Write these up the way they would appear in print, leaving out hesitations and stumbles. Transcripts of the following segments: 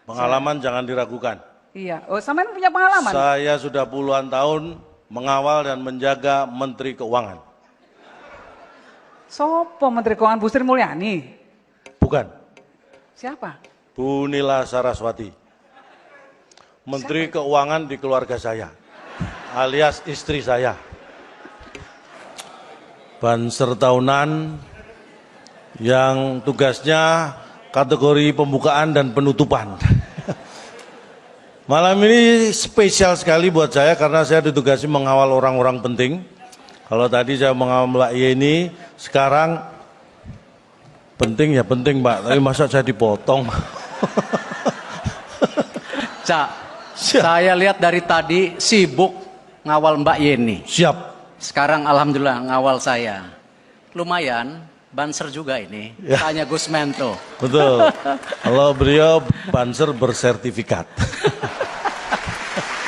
Pengalaman jangan diragukan. Iya, oh sampean punya pengalaman? Saya sudah puluhan tahun mengawal dan menjaga Menteri Keuangan. Sopo Menteri Keuangan Bu Sri Mulyani? Bukan. Siapa? Bu Nila Saraswati. Menteri Keuangan di keluarga saya, alias istri saya. Banser tahunan yang tugasnya kategori pembukaan dan penutupan. Malam ini spesial sekali buat saya karena saya ditugasi mengawal orang-orang penting. Kalau tadi saya mengawal Mbak Yeni, sekarang penting ya penting Mbak, tapi masa saya dipotong. Cak, saya lihat dari tadi sibuk ngawal Mbak Yeni. Siap. Sekarang alhamdulillah ngawal saya. Lumayan, banser juga ini. Ya. Tanya Gus Mento. Betul. Kalau beliau banser bersertifikat.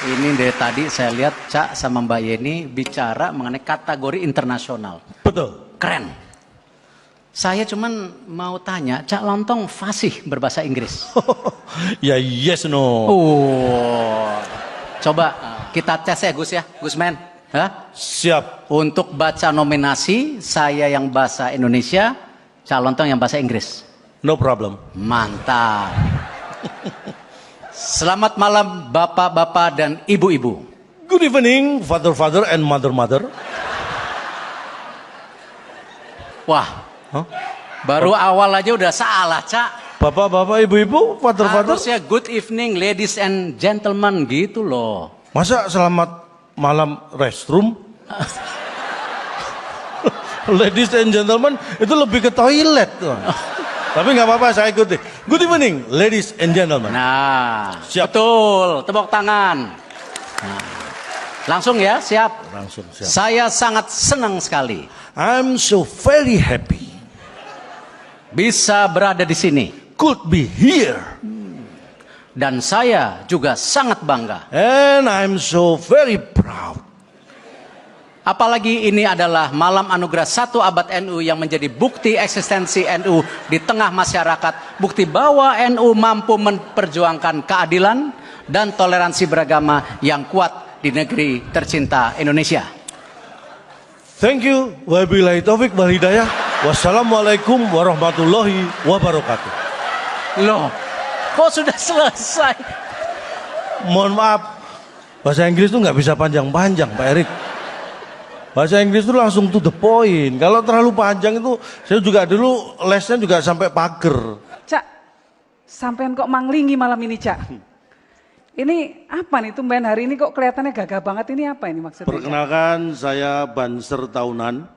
Ini dari tadi saya lihat Cak sama Mbak Yeni bicara mengenai kategori internasional. Betul. Keren. Saya cuman mau tanya, Cak Lontong fasih berbahasa Inggris? Ya yes no. Coba kita tes ya Gus ya, Gusman. Hah? Siap. Untuk baca nominasi, saya yang bahasa Indonesia, Cak Lontong yang bahasa Inggris. No problem. Mantap. Selamat malam bapak-bapak dan ibu-ibu. Good evening, father-father and mother-mother. Wah, Huh? baru awal aja udah salah, Cak. Bapak-bapak, ibu-ibu, father-father. Harusnya good evening ladies and gentlemen gitu loh. Masa selamat malam restroom? Ladies and gentlemen, itu lebih ke toilet. Tapi nggak apa-apa, saya ikuti. Good evening, ladies and gentlemen. Nah, Siap. betul, tepuk tangan. Nah, langsung ya, siap. Langsung siap. Saya sangat senang sekali I'm so very happy. bisa berada di sini. Could be here. Dan saya juga sangat bangga. And I'm so very proud. Apalagi ini adalah malam anugerah 1 abad NU yang menjadi bukti eksistensi NU di tengah masyarakat. Bukti bahwa NU mampu memperjuangkan keadilan dan toleransi beragama yang kuat di negeri tercinta Indonesia. Thank you. Wabillahi taufik wal hidayah. Wassalamualaikum warahmatullahi wabarakatuh. Loh, kok sudah selesai? Mohon maaf, bahasa Inggris itu nggak bisa panjang-panjang, Pak Erik. Bahasa Inggris itu langsung to the point. Kalau terlalu panjang itu, saya juga dulu lesnya juga sampai pager. Cak, sampean kok manglingi malam ini Cak? Ini apa nih tumben hari ini kok kelihatannya gagah banget, ini apa ini maksudnya? Perkenalkan, saya banser tahunan,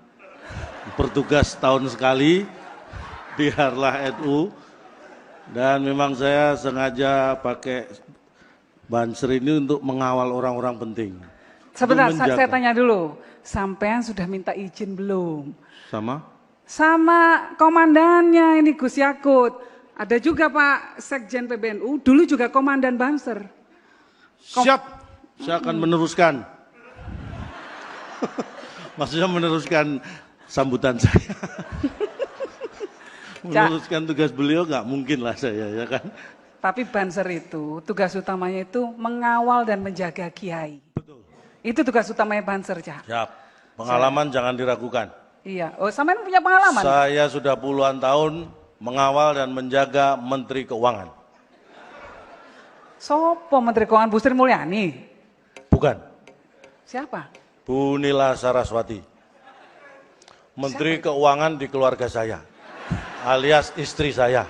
bertugas tahun sekali di Harlah NU. Dan memang saya sengaja pakai banser ini untuk mengawal orang-orang penting. Sebentar, Untuk menjaga. saya tanya dulu. Sampean sudah minta izin belum? Sama? Sama komandannya ini Gus Yakut. Ada juga Pak Sekjen PBNU, dulu juga komandan Banser. Siap, saya akan meneruskan. Maksudnya meneruskan sambutan saya. Meneruskan tugas beliau nggak mungkin lah saya, ya kan? Tapi Banser itu tugas utamanya itu mengawal dan menjaga kiai. Betul. Itu tugas utamanya Banser, Cak. Siap. Pengalaman jangan diragukan. Iya. Oh, sampean punya pengalaman? Saya sudah puluhan tahun mengawal dan menjaga Menteri Keuangan. Sopo Menteri Keuangan Bu Sri Mulyani? Bukan. Siapa? Bu Nila Saraswati. Menteri Keuangan di keluarga saya, alias istri saya.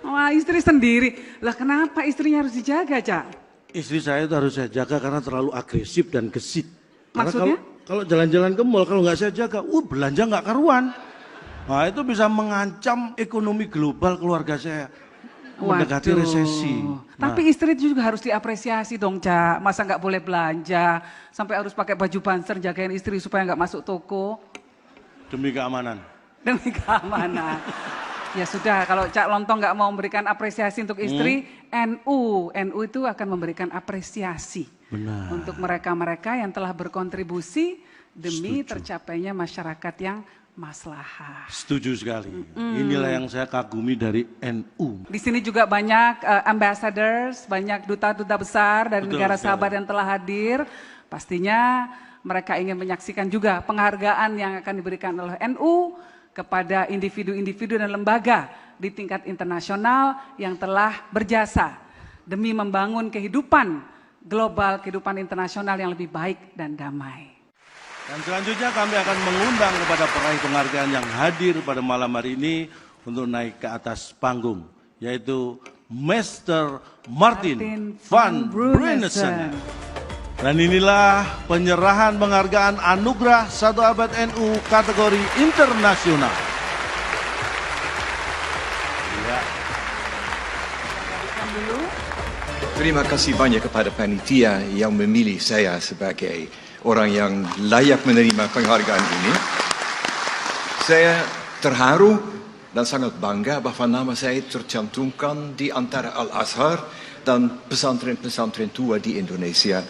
Wah, istri sendiri. Lah kenapa istrinya harus dijaga, Cak? Istri saya itu harus saya jaga karena terlalu agresif dan gesit. Karena Maksudnya? kalau jalan-jalan ke mall, kalau nggak saya jaga, belanja nggak karuan. Nah itu bisa mengancam ekonomi global keluarga saya. Mendekati Waduh. resesi. Tapi istri juga harus diapresiasi dong, Cak. Masa nggak boleh belanja, sampai harus pakai baju Banser jagain istri supaya nggak masuk toko. Demi keamanan. Demi keamanan. Ya sudah, kalau Cak Lontong nggak mau memberikan apresiasi untuk istri, NU itu akan memberikan apresiasi. Benar. Untuk mereka-mereka yang telah berkontribusi demi tercapainya masyarakat yang maslahah. Setuju sekali. Inilah yang saya kagumi dari NU. Di sini juga banyak ambassadors, banyak duta-duta besar dari Betul negara sekali. sahabat yang telah hadir. Pastinya mereka ingin menyaksikan juga penghargaan yang akan diberikan oleh NU kepada individu-individu dan lembaga di tingkat internasional yang telah berjasa demi membangun kehidupan global, kehidupan internasional yang lebih baik dan damai. Dan selanjutnya kami akan mengundang kepada peraih penghargaan yang hadir pada malam hari ini untuk naik ke atas panggung, yaitu Master Martin van Brunessen. Dan inilah penyerahan penghargaan Anugerah Satu Abad NU kategori internasional. Terima kasih banyak kepada panitia yang memilih saya sebagai orang yang layak menerima penghargaan ini. Saya terharu dan sangat bangga bahwa nama saya tercantumkan di antara Al-Azhar dan pesantren-pesantren tua di Indonesia.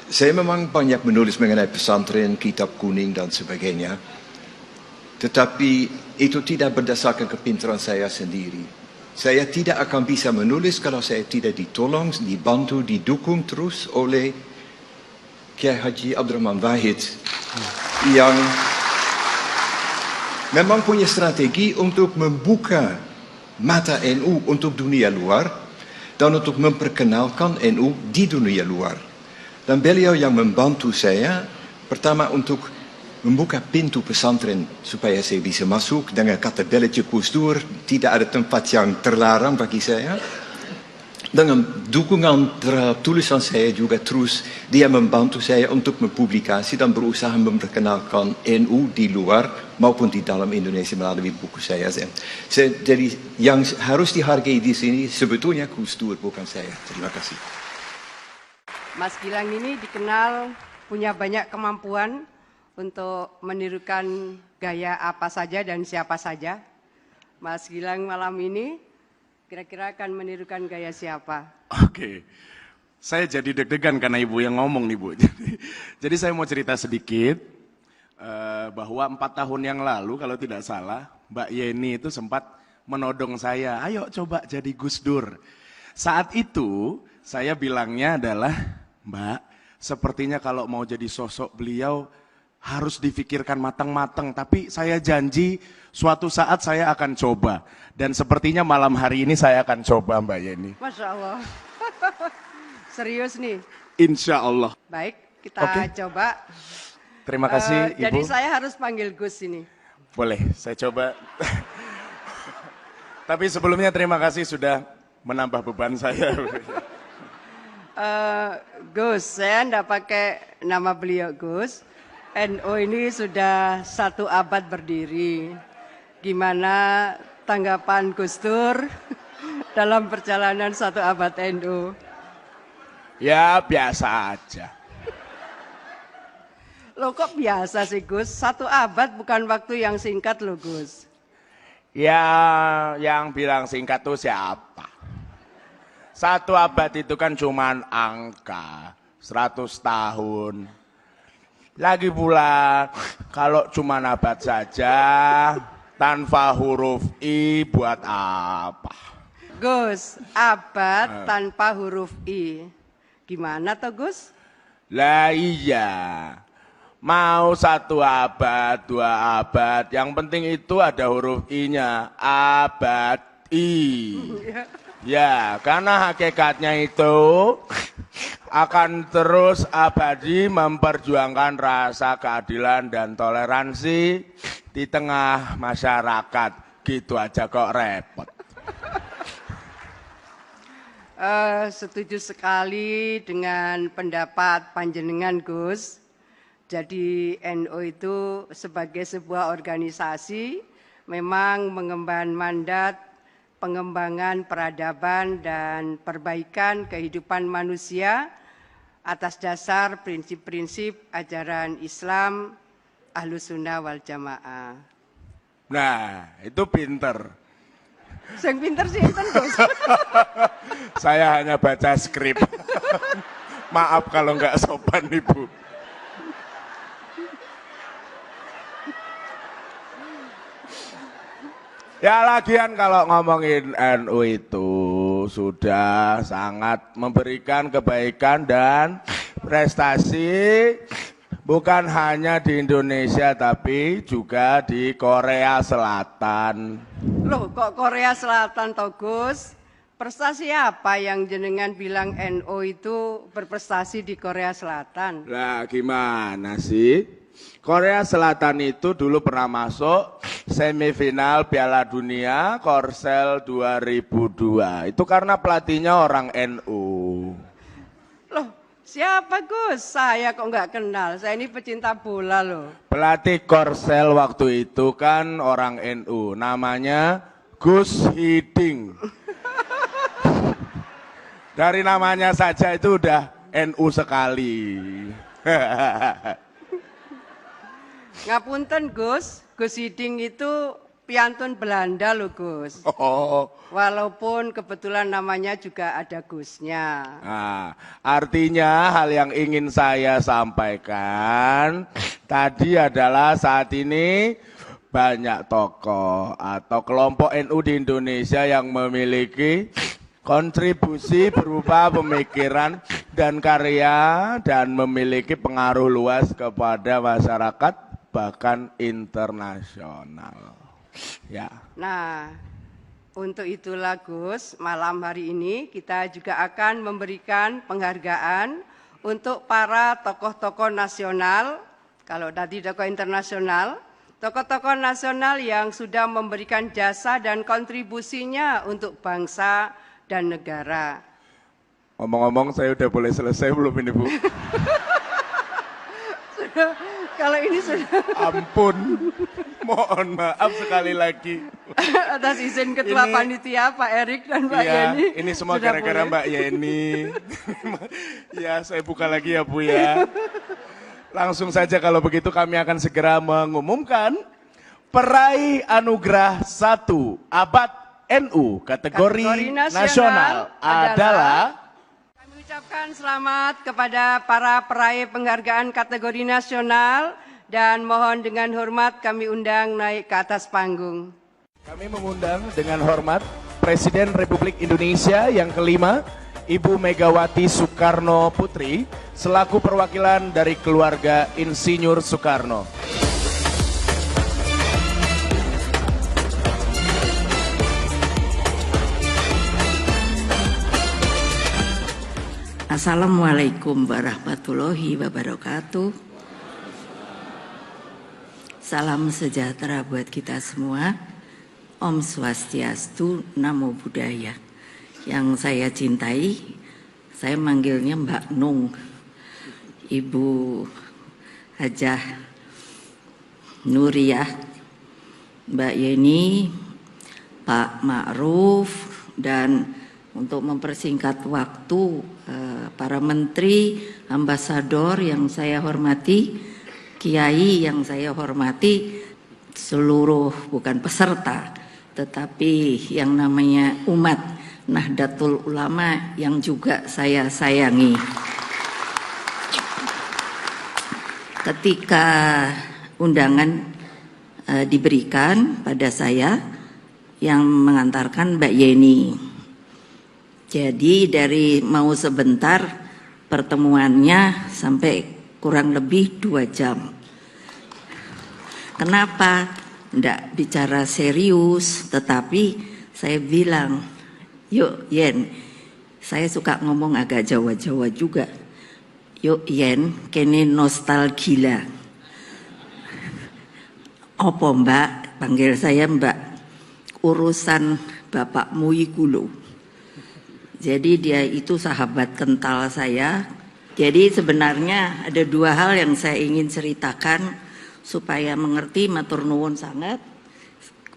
Saya memang banyak menulis mengenai pesantren, kitab kuning dan sebagainya. Tetapi itu tidak berdasarkan kepintaran saya sendiri. Saya tidak akan bisa menulis kalau saya tidak ditolong, dibantu, didukung terus oleh Kiai Haji Abdurrahman Wahid yang memang punya strategi untuk membuka mata NU untuk dunia luar dan untuk memperkenalkan NU di dunia luar. Dan beliau yang membantu saya pertama untuk membuka pintu pesantren supaya saya bisa masuk dengan kata belletje Gus Dur, tidak ada tempat yang terlarang bagi saya. Dengan dukungan terhadap tulisan saya juga terus dia membantu saya untuk mempublikasi dan berusaha memperkenalkan NU di luar maupun di dalam Indonesia melalui buku saya. Jadi yang harus dihargai di sini sebetulnya Gus Dur, bukan saya. Terima kasih. Mas Gilang ini dikenal punya banyak kemampuan untuk menirukan gaya apa saja dan siapa saja. Mas Gilang malam ini kira-kira akan menirukan gaya siapa? Oke, saya jadi deg-degan karena Ibu yang ngomong nih Bu. Jadi saya mau cerita sedikit bahwa 4 tahun yang lalu kalau tidak salah Mbak Yeni itu sempat menodong saya, ayo coba jadi Gus Dur. Saat itu saya bilangnya adalah, Mbak, sepertinya kalau mau jadi sosok beliau harus difikirkan matang-matang, tapi saya janji suatu saat saya akan coba. Dan sepertinya malam hari ini saya akan coba, Mbak Yeni. Masya Allah. Serius nih? Insya Allah. Baik, kita coba. Terima kasih, Ibu. Jadi saya harus panggil Gus ini. Boleh, saya coba. Tapi sebelumnya terima kasih sudah menambah beban saya. Gus, saya enggak pakai nama beliau Gus. NU ini sudah 1 abad berdiri. Gimana tanggapan Gus Dur dalam perjalanan 1 abad NU? Ya biasa aja. Loh kok biasa sih Gus? 1 abad bukan waktu yang singkat loh Gus. Ya yang bilang singkat tuh siapa? 1 abad itu kan cuman angka, 100 tahun. Lagi pula kalau cuma abad saja tanpa huruf I buat apa? Gus, abad tanpa huruf I. Gimana toh Gus? Lah iya, mau 1 abad, 2 abad, yang penting itu ada huruf I-nya, abad I. Ya, karena hakikatnya itu akan terus abadi memperjuangkan rasa keadilan dan toleransi di tengah masyarakat. Gitu aja kok repot. Setuju sekali dengan pendapat panjenengan Gus. Jadi NU itu sebagai sebuah organisasi memang mengemban mandat pengembangan peradaban dan perbaikan kehidupan manusia atas dasar prinsip-prinsip ajaran Islam Ahlus Sunnah wal Jamaah. Nah, itu pinter. Yang pinter sih itu Gus. Saya hanya baca skrip. Maaf kalau nggak sopan Ibu. Ya lagian kalau ngomongin NU itu sudah sangat memberikan kebaikan dan prestasi bukan hanya di Indonesia tapi juga di Korea Selatan. Loh, kok Korea Selatan toh Gus? Prestasi apa yang jenengan bilang NU itu berprestasi di Korea Selatan? Lah gimana sih? Korea Selatan itu dulu pernah masuk semifinal Piala Dunia Korsel 2002. Itu karena pelatihnya orang NU. Loh, siapa Gus? Saya kok nggak kenal. Saya ini pecinta bola loh. Pelatih Korsel waktu itu kan orang NU. Namanya Gus Hiding. Dari namanya saja itu udah NU sekali. Ngapunten Gus, Gus Hiding itu piantun Belanda loh Gus. Oh. Walaupun kebetulan namanya juga ada Gusnya. Nah, artinya hal yang ingin saya sampaikan tadi adalah saat ini banyak tokoh atau kelompok NU di Indonesia yang memiliki kontribusi berupa pemikiran dan karya dan memiliki pengaruh luas kepada masyarakat bahkan internasional. Ya. Nah, untuk itulah Gus, malam hari ini kita juga akan memberikan penghargaan untuk para tokoh-tokoh nasional, kalau tadi tokoh internasional, tokoh-tokoh nasional yang sudah memberikan jasa dan kontribusinya untuk bangsa dan negara. Ngomong-ngomong saya udah boleh selesai belum ini Bu? Sudah, kalau ini sudah. Ampun, mohon maaf sekali lagi. Atas izin Ketua Panitia Pak Erik dan Mbak Yeni. Ini semua sudah gara-gara boleh. Mbak Yeni. Ya saya buka lagi ya Bu ya. Langsung saja kalau begitu kami akan segera mengumumkan peraih anugerah 1 abad NU kategori nasional adalah. Kami ucapkan selamat kepada para peraih penghargaan kategori nasional dan mohon dengan hormat kami undang naik ke atas panggung. Kami mengundang dengan hormat Presiden Republik Indonesia yang kelima, Ibu Megawati Soekarno Putri, selaku perwakilan dari keluarga Insinyur Soekarno. Assalamualaikum warahmatullahi wabarakatuh. Salam sejahtera buat kita semua. Om Swastiastu, Namo Buddhaya. Yang saya cintai, saya manggilnya Mbak Nung, Ibu Hajah Nuriyah, Mbak Yeni, Pak Ma'ruf, dan untuk mempersingkat waktu, para menteri, ambasador yang saya hormati, kiai yang saya hormati, seluruh bukan peserta, tetapi yang namanya umat Nahdlatul Ulama yang juga saya sayangi. Ketika undangan diberikan pada saya, yang mengantarkan Mbak Yeni. Jadi dari mau sebentar pertemuannya sampai kurang lebih 2 jam. Kenapa? Tidak bicara serius, tetapi saya bilang, yuk Yen, saya suka ngomong agak Jawa-Jawa juga. Yuk Yen, kene nostalgia. Apa Mbak? Panggil saya Mbak. Urusan bapakmu iku lho. Jadi dia itu sahabat kental saya. Jadi sebenarnya ada 2 hal yang saya ingin ceritakan supaya mengerti, matur nuwun sangat.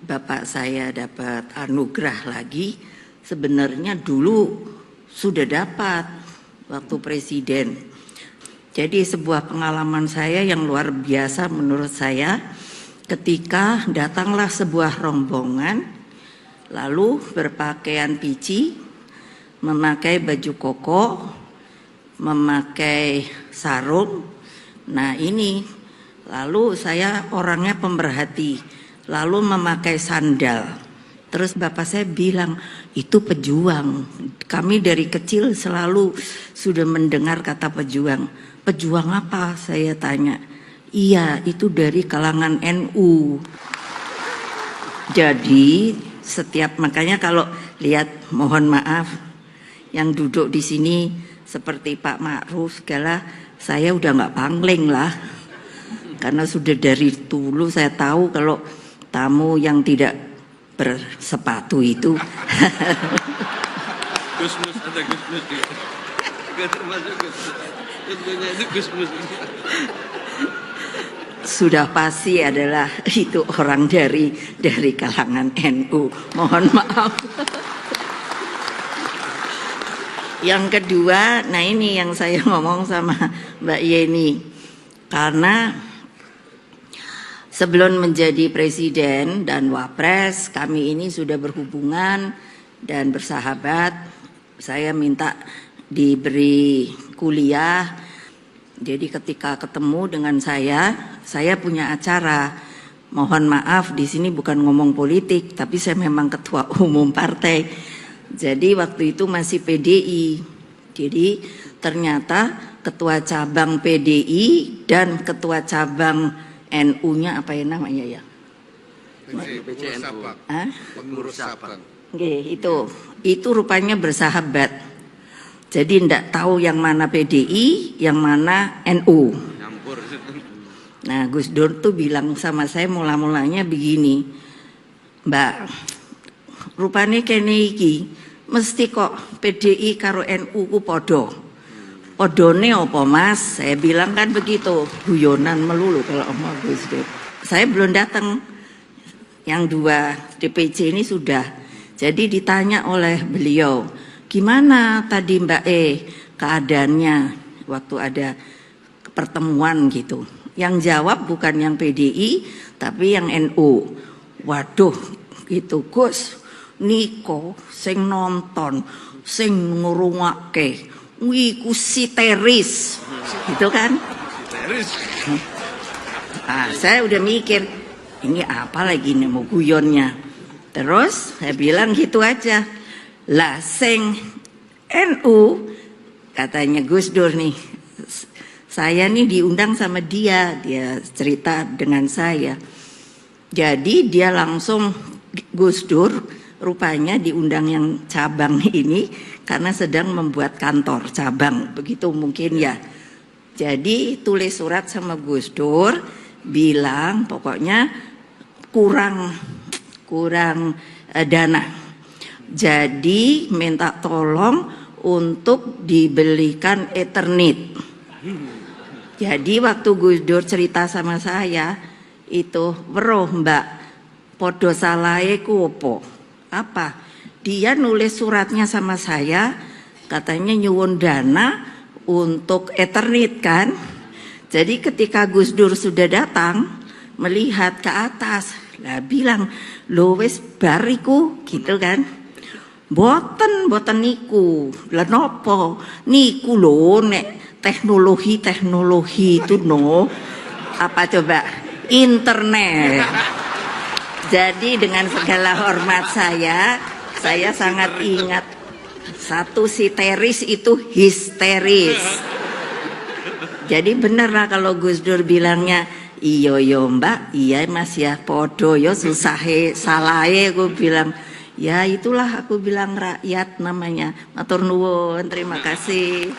Bapak saya dapat anugerah lagi. Sebenarnya dulu sudah dapat waktu presiden. Jadi sebuah pengalaman saya yang luar biasa menurut saya, ketika datanglah sebuah rombongan lalu berpakaian pici, memakai baju koko, memakai sarung. Nah ini, lalu saya orangnya pemerhati, lalu memakai sandal. Terus bapak saya bilang, itu pejuang. Kami dari kecil selalu sudah mendengar kata pejuang. Pejuang apa? Saya tanya. Iya, itu dari kalangan NU. Jadi makanya kalau lihat, mohon maaf, yang duduk di sini seperti Pak Ma'ruf segala, saya udah nggak pangling lah. Karena sudah dari dulu saya tahu kalau tamu yang tidak bersepatu itu Gusmus, ada Gusmus. Gak termasuk Gusmus. Tentunya itu Gusmus. sudah pasti adalah itu orang dari kalangan NU. Mohon maaf. Yang kedua, nah ini yang saya ngomong sama Mbak Yeni. Karena sebelum menjadi presiden dan wapres, kami ini sudah berhubungan dan bersahabat. Saya minta diberi kuliah. Jadi ketika ketemu dengan saya punya acara. Mohon maaf, di sini bukan ngomong politik, tapi saya memang ketua umum partai. Jadi waktu itu masih PDI. Jadi ternyata ketua cabang PDI dan ketua cabang NU-nya apa ya namanya ya? Pengurus Sabang. Itu rupanya bersahabat. Jadi ndak tahu yang mana PDI, yang mana NU. Nyampur. Nah, Gus Dur tuh bilang sama saya mula-mulanya begini, Mbak, rupanya kene iki mesti kok PDI karo NU ku podo. Podone apa Mas? Saya bilang kan begitu, guyonan melulu kalau omong Gus Dur. Saya belum datang. Yang dua DPC ini sudah. Jadi ditanya oleh beliau, gimana tadi Mbak keadaannya waktu ada pertemuan gitu. Yang jawab bukan yang PDI tapi yang NU. Waduh, gitu Gus. Niko sing nonton, sing ngurungake, wiku siteris. Gitu kan? Siteris. Saya udah mikir, ini apa lagi nih mau guyonnya. Terus saya bilang gitu aja. Lah sing NU, katanya Gus Dur nih, saya nih diundang sama dia cerita dengan saya. Jadi dia langsung, Gus Dur rupanya diundang yang cabang ini karena sedang membuat kantor cabang, begitu mungkin ya. Jadi tulis surat sama Gus Dur, bilang pokoknya kurang dana. Jadi minta tolong untuk dibelikan Ethernet. Jadi waktu Gus Dur cerita sama saya itu, weruh Mbak, podo salahe ku apa? Dia nulis suratnya sama saya, katanya nyuwun dana untuk Ethernet kan. Jadi ketika Gus Dur sudah datang, melihat ke atas, lah bilang, "Lho wis bariku," gitu kan. Boten niku. Lah nopo? Niku lho nek teknologi itu no. Apa coba? Internet. Jadi dengan segala hormat saya sangat ingat satu siteris itu histeris. Jadi bener lah kalau Gus Dur bilangnya, iyo yo Mbak, iya Mas ya, podo yo susahe salahe, aku bilang, ya itulah aku bilang rakyat namanya. Matur nuwun, terima kasih.